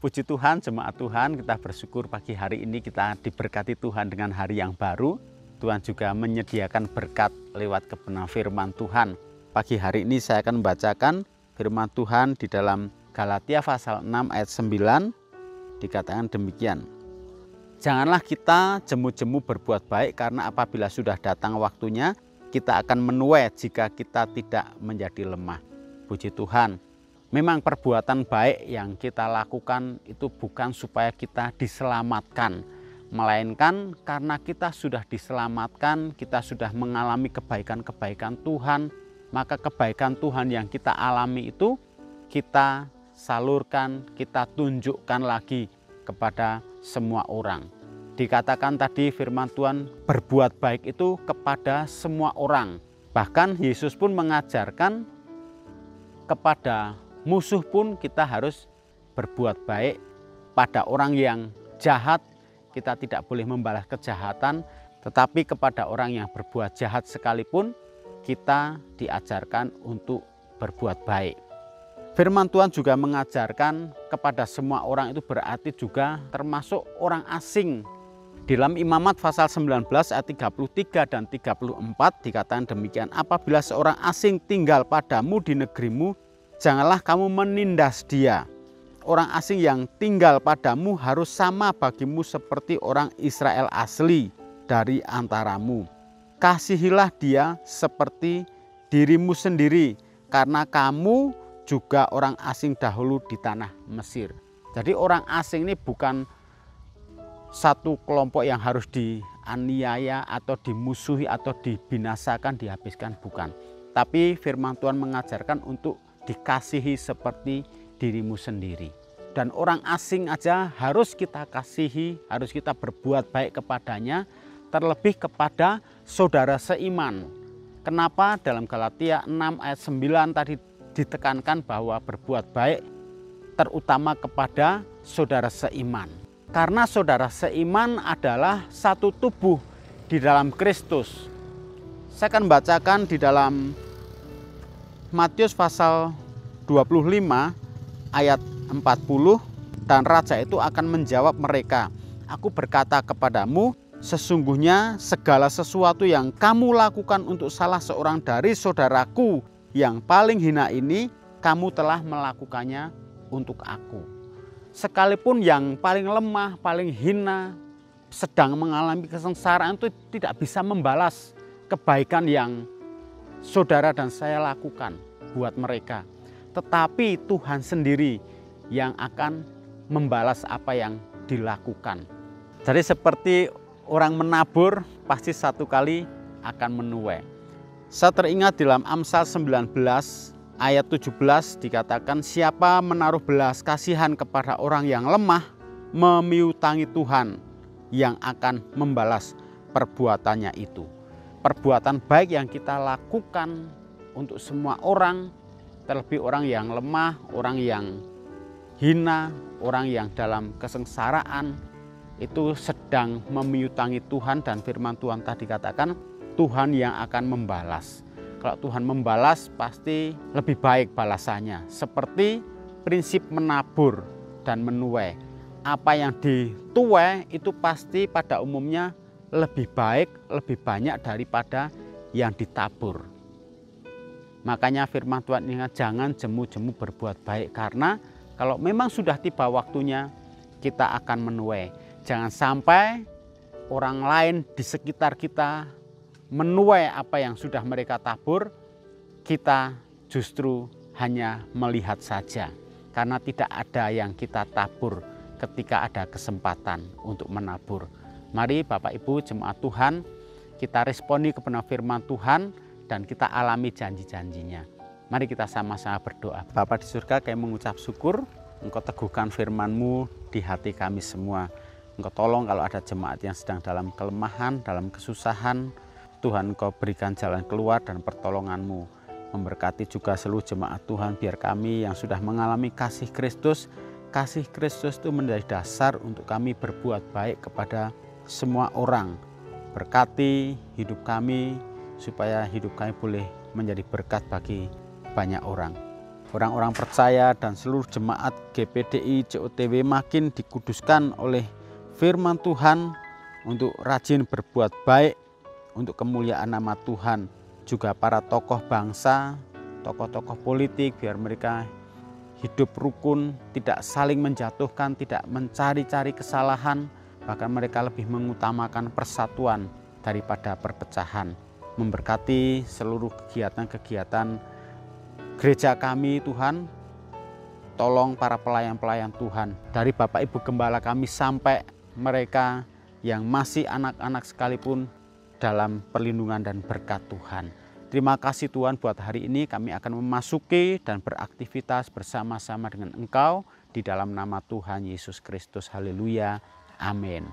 Puji Tuhan, jemaat Tuhan, kita bersyukur pagi hari ini kita diberkati Tuhan dengan hari yang baru. Tuhan juga menyediakan berkat lewat kebenaran firman Tuhan. Pagi hari ini saya akan membacakan firman Tuhan di dalam Galatia pasal 6 ayat 9, dikatakan demikian. Janganlah kita jemu-jemu berbuat baik, karena apabila sudah datang waktunya, kita akan menuai jika kita tidak menjadi lemah. Puji Tuhan. Memang perbuatan baik yang kita lakukan itu bukan supaya kita diselamatkan, melainkan karena kita sudah diselamatkan, kita sudah mengalami kebaikan-kebaikan Tuhan, maka kebaikan Tuhan yang kita alami itu kita salurkan, kita tunjukkan lagi kepada semua orang. Dikatakan tadi firman Tuhan, berbuat baik itu kepada semua orang. Bahkan Yesus pun mengajarkan kepada musuh pun kita harus berbuat baik. Pada orang yang jahat kita tidak boleh membalas kejahatan, tetapi kepada orang yang berbuat jahat sekalipun kita diajarkan untuk berbuat baik. Firman Tuhan juga mengajarkan kepada semua orang, itu berarti juga termasuk orang asing. Dalam Imamat pasal 19 ayat 33 dan 34 dikatakan demikian, apabila seorang asing tinggal padamu di negerimu, janganlah kamu menindas dia. Orang asing yang tinggal padamu harus sama bagimu seperti orang Israel asli dari antaramu. Kasihilah dia seperti dirimu sendiri, karena kamu juga orang asing dahulu di tanah Mesir. Jadi orang asing ini bukan satu kelompok yang harus dianiaya atau dimusuhi atau dibinasakan, dihabiskan, bukan. Tapi firman Tuhan mengajarkan untuk dikasihi seperti dirimu sendiri. Dan orang asing aja harus kita kasihi, harus kita berbuat baik kepadanya, terlebih kepada saudara seiman. Kenapa dalam Galatia 6 ayat 9 tadi ditekankan bahwa berbuat baik terutama kepada saudara seiman. Karena saudara seiman adalah satu tubuh di dalam Kristus. Saya akan bacakan di dalam Matius pasal 25 ayat 40, dan raja itu akan menjawab mereka, aku berkata kepadamu, sesungguhnya segala sesuatu yang kamu lakukan untuk salah seorang dari saudaraku yang paling hina ini, kamu telah melakukannya untuk aku. Sekalipun yang paling lemah, paling hina, sedang mengalami kesengsaraan itu tidak bisa membalas kebaikan yang saudara dan saya lakukan buat mereka. Tetapi Tuhan sendiri yang akan membalas apa yang dilakukan. Jadi seperti orang menabur pasti satu kali akan menuai. Saya teringat dalam Amsal 19 ayat 17 dikatakan, siapa menaruh belas kasihan kepada orang yang lemah, memiutangi Tuhan yang akan membalas perbuatannya itu. Perbuatan baik yang kita lakukan untuk semua orang, terlebih orang yang lemah, orang yang hina, orang yang dalam kesengsaraan, itu sedang memiutangi Tuhan. Dan firman Tuhan tadi katakan, Tuhan yang akan membalas. Kalau Tuhan membalas pasti lebih baik balasannya. Seperti prinsip menabur dan menuai. Apa yang dituai itu pasti pada umumnya lebih baik, lebih banyak daripada yang ditabur. Makanya firman Tuhan ingat, jangan jemu-jemu berbuat baik, karena kalau memang sudah tiba waktunya kita akan menuai. Jangan sampai orang lain di sekitar kita menuai apa yang sudah mereka tabur, kita justru hanya melihat saja, karena tidak ada yang kita tabur ketika ada kesempatan untuk menabur. Mari Bapak Ibu jemaat Tuhan, kita responi kebenaran firman Tuhan dan kita alami janji-janjinya. Mari kita sama-sama berdoa. Bapa di surga, kami mengucap syukur, Engkau teguhkan firman-Mu di hati kami semua. Engkau tolong kalau ada jemaat yang sedang dalam kelemahan, dalam kesusahan, Tuhan Engkau berikan jalan keluar dan pertolongan-Mu. Memberkati juga seluruh jemaat Tuhan, biar kami yang sudah mengalami kasih Kristus itu menjadi dasar untuk kami berbuat baik kepada semua orang. Berkati hidup kami, supaya hidup kami boleh menjadi berkat bagi banyak orang. orang-orang percaya dan seluruh jemaat GPDI COTW makin dikuduskan oleh firman Tuhan untuk rajin berbuat baik untuk kemuliaan nama Tuhan. Juga para tokoh bangsa, tokoh-tokoh politik, biar mereka hidup rukun, tidak saling menjatuhkan, tidak mencari-cari kesalahan, bahkan mereka lebih mengutamakan persatuan daripada perpecahan. Memberkati seluruh kegiatan-kegiatan gereja kami Tuhan. Tolong para pelayan-pelayan Tuhan, dari Bapak Ibu Gembala kami sampai mereka yang masih anak-anak sekalipun, dalam perlindungan dan berkat Tuhan. Terima kasih Tuhan, buat hari ini kami akan memasuki dan beraktivitas bersama-sama dengan Engkau di dalam nama Tuhan Yesus Kristus. Haleluya. Amin.